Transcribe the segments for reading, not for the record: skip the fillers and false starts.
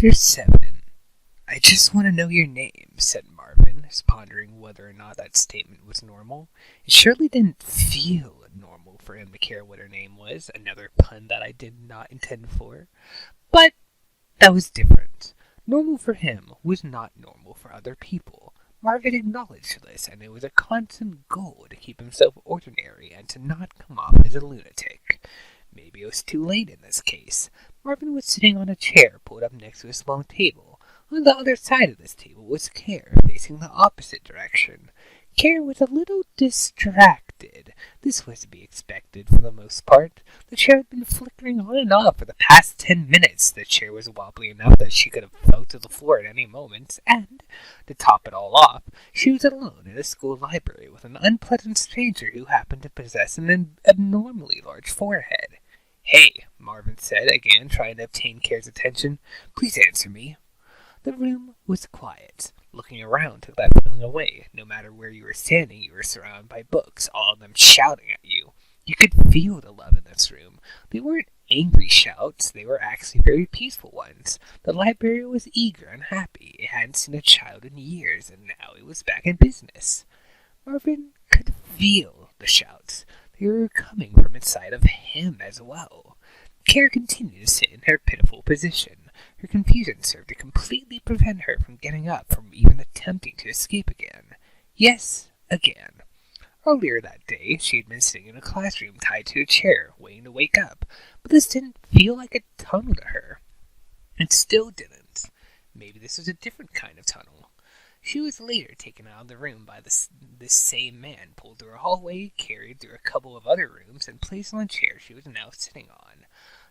Chapter 7. I just want to know your name, said Marvin, pondering whether or not that statement was normal. It surely didn't feel normal for him to care what her name was, another pun that I did not intend for. But that was different. Normal for him was not normal for other people. Marvin acknowledged this, and it was a constant goal to keep himself ordinary and to not come off as a lunatic. Maybe it was too late in this case. Marvin was sitting on a chair pulled up next to a small table. On the other side of this table was Care, facing the opposite direction. Care was a little distracted. This was to be expected for the most part. The chair had been flickering on and off for the past 10 minutes. The chair was wobbly enough that she could have fell to the floor at any moment, and, to top it all off, she was alone in a school library with an unpleasant stranger who happened to possess an abnormally large forehead. Hey, Marvin said, again trying to obtain Care's attention. Please answer me. The room was quiet. Looking around took that feeling away. No matter where you were standing, you were surrounded by books, all of them shouting at you. You could feel the love in this room. They weren't angry shouts, they were actually very peaceful ones. The library was eager and happy. It hadn't seen a child in years, and now it was back in business. Marvin could feel the shouts. They were coming from inside of him as well. Care continued to sit in her pitiful position. Her confusion served to completely prevent her from getting up, from even attempting to escape again. Yes, again. Earlier that day, she had been sitting in a classroom tied to a chair, waiting to wake up, but this didn't feel like a tunnel to her. It still didn't. Maybe this was a different kind of tunnel. She was later taken out of the room by this same man, pulled through a hallway, carried through a couple of other rooms, and placed on the chair she was now sitting on.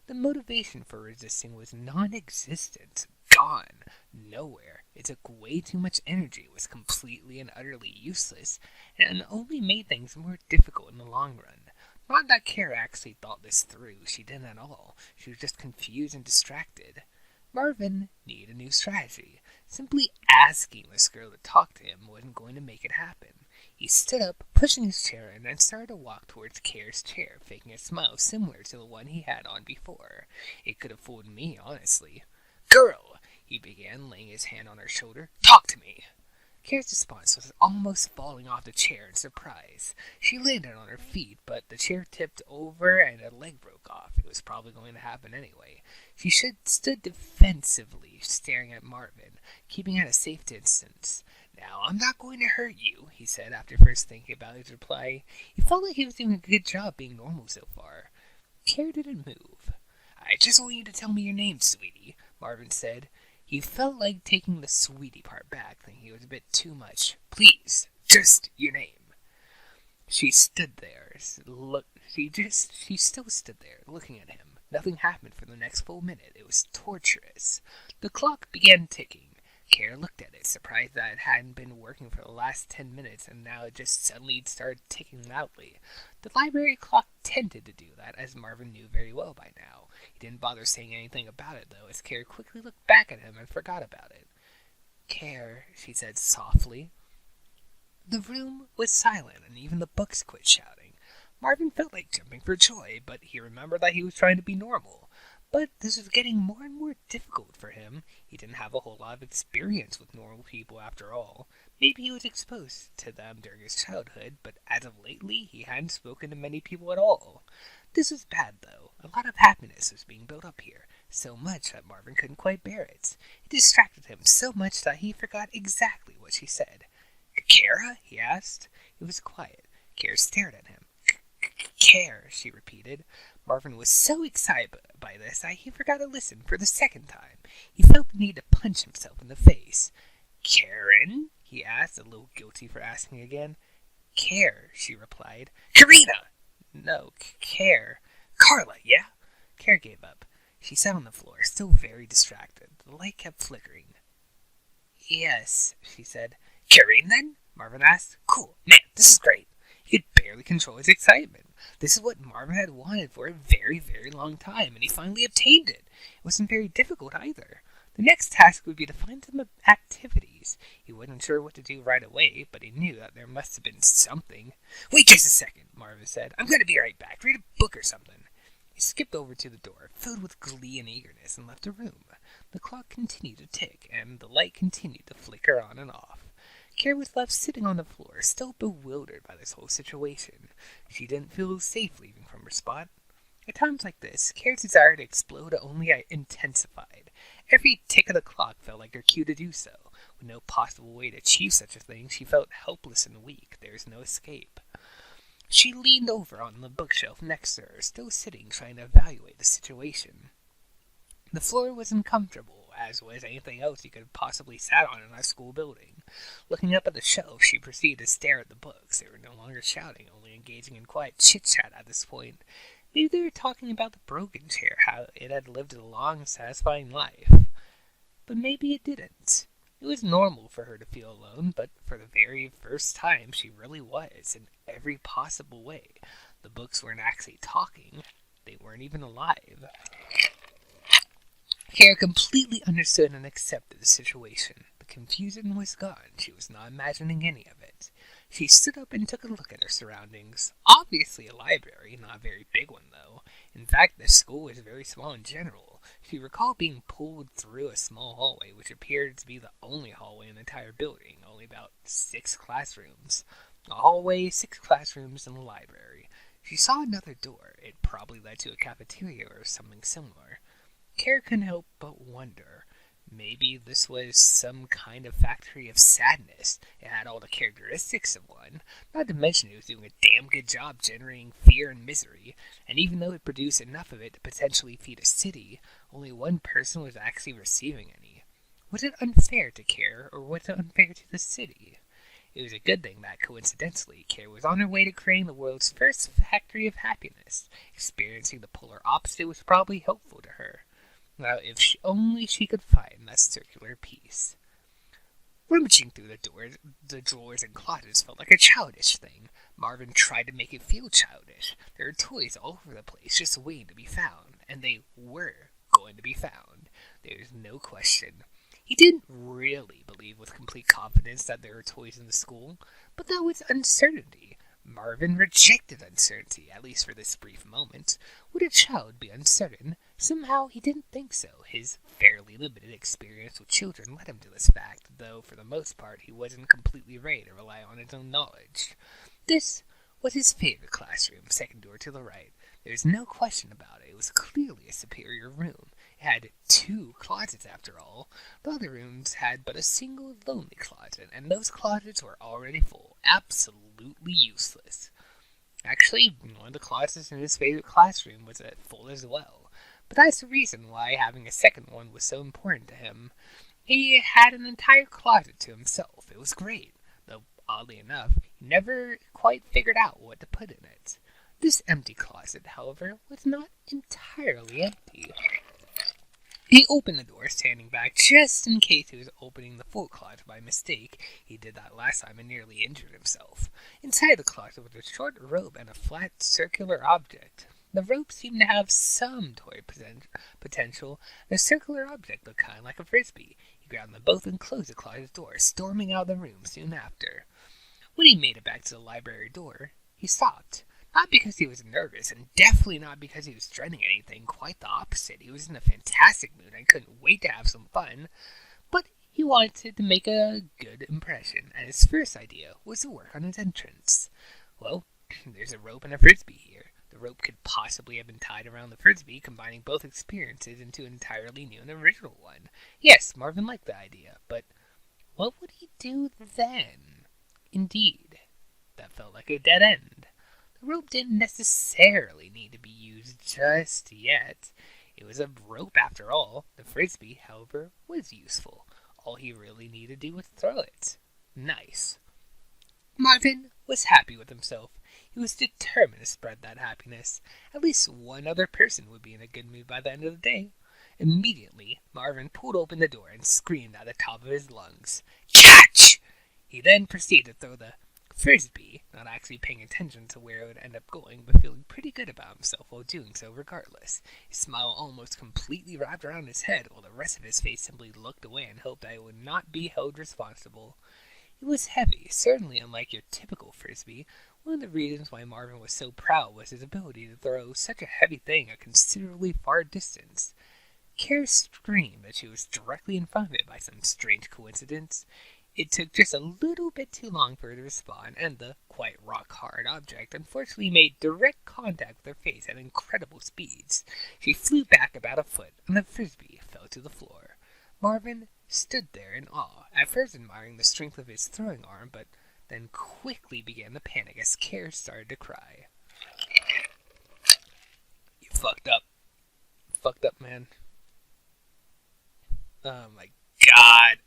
The motivation for resisting was non-existent, gone, nowhere. It took way too much energy, was completely and utterly useless, and only made things more difficult in the long run. Not that Care actually thought this through, she didn't at all. She was just confused and distracted. Marvin needed a new strategy. Simply asking this girl to talk to him wasn't going to make it happen. He stood up, pushing his chair in, and started to walk towards Care's chair, faking a smile similar to the one he had on before. It could have fooled me, honestly. Girl, he began, laying his hand on her shoulder. Talk to me. Care's response was almost falling off the chair in surprise. She landed on her feet, but the chair tipped over and a leg broke off. It was probably going to happen anyway. She stood defensively, staring at Marvin, keeping at a safe distance. Now, I'm not going to hurt you, he said after first thinking about his reply. He felt like he was doing a good job being normal so far. Care didn't move. I just want you to tell me your name, sweetie, Marvin said. He felt like taking the sweetie part back, thinking it was a bit too much. Please, just your name. She stood there. She still stood there, looking at him. Nothing happened for the next full minute. It was torturous. The clock began ticking. Care looked at it, surprised that it hadn't been working for the last 10 minutes, and now it just suddenly started ticking loudly. The library clock tended to do that, as Marvin knew very well by now. He didn't bother saying anything about it, though, as Care quickly looked back at him and forgot about it. Care, she said softly. The room was silent, and even the books quit shouting. Marvin felt like jumping for joy, but he remembered that he was trying to be normal. But this was getting more and more difficult for him. He didn't have a whole lot of experience with normal people after all. Maybe he was exposed to them during his childhood, but as of lately, he hadn't spoken to many people at all. This was bad, though. A lot of happiness was being built up here, so much that Marvin couldn't quite bear it. It distracted him so much that he forgot exactly what she said. Kara? He asked. It was quiet. Kara stared at him. Care, she repeated. Marvin was so excited by this that he forgot to listen for the second time. He felt the need to punch himself in the face. Karen? He asked, a little guilty for asking again. Care, she replied. Karina! No, Care. Carla, yeah? Care gave up. She sat on the floor, still very distracted. The light kept flickering. Yes, she said. Karine, then? Marvin asked. Cool, man, this is great. He could barely control his excitement. This is what Marvin had wanted for a very, very long time, and he finally obtained it. It wasn't very difficult either. The next task would be to find some activities. He wasn't sure what to do right away, but he knew that there must have been something. Wait just a second, Marvin said. I'm going to be right back. Read a book or something. He skipped over to the door, filled with glee and eagerness, and left the room. The clock continued to tick, and the light continued to flicker on and off. Kara was left sitting on the floor, still bewildered by this whole situation. She didn't feel safe leaving from her spot. At times like this, Kara's desire to explode only intensified. Every tick of the clock felt like her cue to do so. With no possible way to achieve such a thing, she felt helpless and weak. There was no escape. She leaned over on the bookshelf next to her, still sitting, trying to evaluate the situation. The floor was uncomfortable, as was anything else you could have possibly sat on in a school building. Looking up at the shelf, she proceeded to stare at the books. They were no longer shouting, only engaging in quiet chit-chat at this point. Maybe they were talking about the broken chair, how it had lived a long, satisfying life. But maybe it didn't. It was normal for her to feel alone, but for the very first time she really was, in every possible way. The books weren't actually talking. They weren't even alive. Kara completely understood and accepted the situation. The confusion was gone. She was not imagining any of it. She stood up and took a look at her surroundings. Obviously a library, not a very big one though. In fact, the school was very small in general. She recalled being pulled through a small hallway, which appeared to be the only hallway in the entire building, only about 6 classrooms. A hallway, 6 classrooms, and a library. She saw another door. It probably led to a cafeteria or something similar. Kara couldn't help but wonder. Maybe this was some kind of factory of sadness. It had all the characteristics of one, not to mention it was doing a damn good job generating fear and misery, and even though it produced enough of it to potentially feed a city, only one person was actually receiving any. Was it unfair to Kara, or was it unfair to the city? It was a good thing that, coincidentally, Kara was on her way to creating the world's first factory of happiness. Experiencing the polar opposite was probably helpful to her. Now, if only she could find that circular piece. Rummaging through the drawers and closets felt like a childish thing. Marvin tried to make it feel childish. There were toys all over the place just waiting to be found, and they were going to be found. There was no question. He didn't really believe with complete confidence that there were toys in the school, but that was uncertainty. Marvin rejected uncertainty, at least for this brief moment. Would a child be uncertain? Somehow he didn't think so. His fairly limited experience with children led him to this fact, though for the most part he wasn't completely ready to rely on his own knowledge. This was his favorite classroom, second door to the right. There was no question about it. It was clearly a superior room. It had 2 closets after all. The other rooms had but a single lonely closet, and those closets were already full. Absolutely useless. Actually, one of the closets in his favorite classroom was full as well. But that's the reason why having a second one was so important to him. He had an entire closet to himself. It was great, though oddly enough, he never quite figured out what to put in it. This empty closet, however, was not entirely empty. He opened the door, standing back just in case he was opening the full closet by mistake. He did that last time and nearly injured himself. Inside the closet was a short rope and a flat circular object. The rope seemed to have some toy potential. The circular object looked kind of like a frisbee. He grabbed them both and closed the closet door, storming out of the room soon after. When he made it back to the library door, he stopped. Not because he was nervous, and definitely not because he was dreading anything. Quite the opposite. He was in a fantastic mood and couldn't wait to have some fun. But he wanted to make a good impression, and his first idea was to work on his entrance. Well, there's a rope and a frisbee here. The rope could possibly have been tied around the frisbee, combining both experiences into an entirely new and original one. Yes, Marvin liked the idea, but what would he do then? Indeed, that felt like a dead end. The rope didn't necessarily need to be used just yet. It was a rope after all. The frisbee, however, was useful. All he really needed to do was throw it. Nice. Marvin was happy with himself. He was determined to spread that happiness. At least one other person would be in a good mood by the end of the day. Immediately, Marvin pulled open the door and screamed at the top of his lungs, "Catch!" He then proceeded to throw the frisbee, not actually paying attention to where it would end up going, but feeling pretty good about himself while doing so regardless. His smile almost completely wrapped around his head, while the rest of his face simply looked away and hoped that it would not be held responsible. It was heavy, certainly unlike your typical frisbee. One of the reasons why Marvin was so proud was his ability to throw such a heavy thing a considerably far distance. Kara screamed that she was directly in front of it by some strange coincidence. It took just a little bit too long for her to respond, and the quite rock-hard object unfortunately made direct contact with her face at incredible speeds. She flew back about a foot, and the frisbee fell to the floor. Marvin stood there in awe, at first admiring the strength of his throwing arm, but then quickly began to panic as Kara started to cry. You fucked up. Fucked up, man. Oh my god.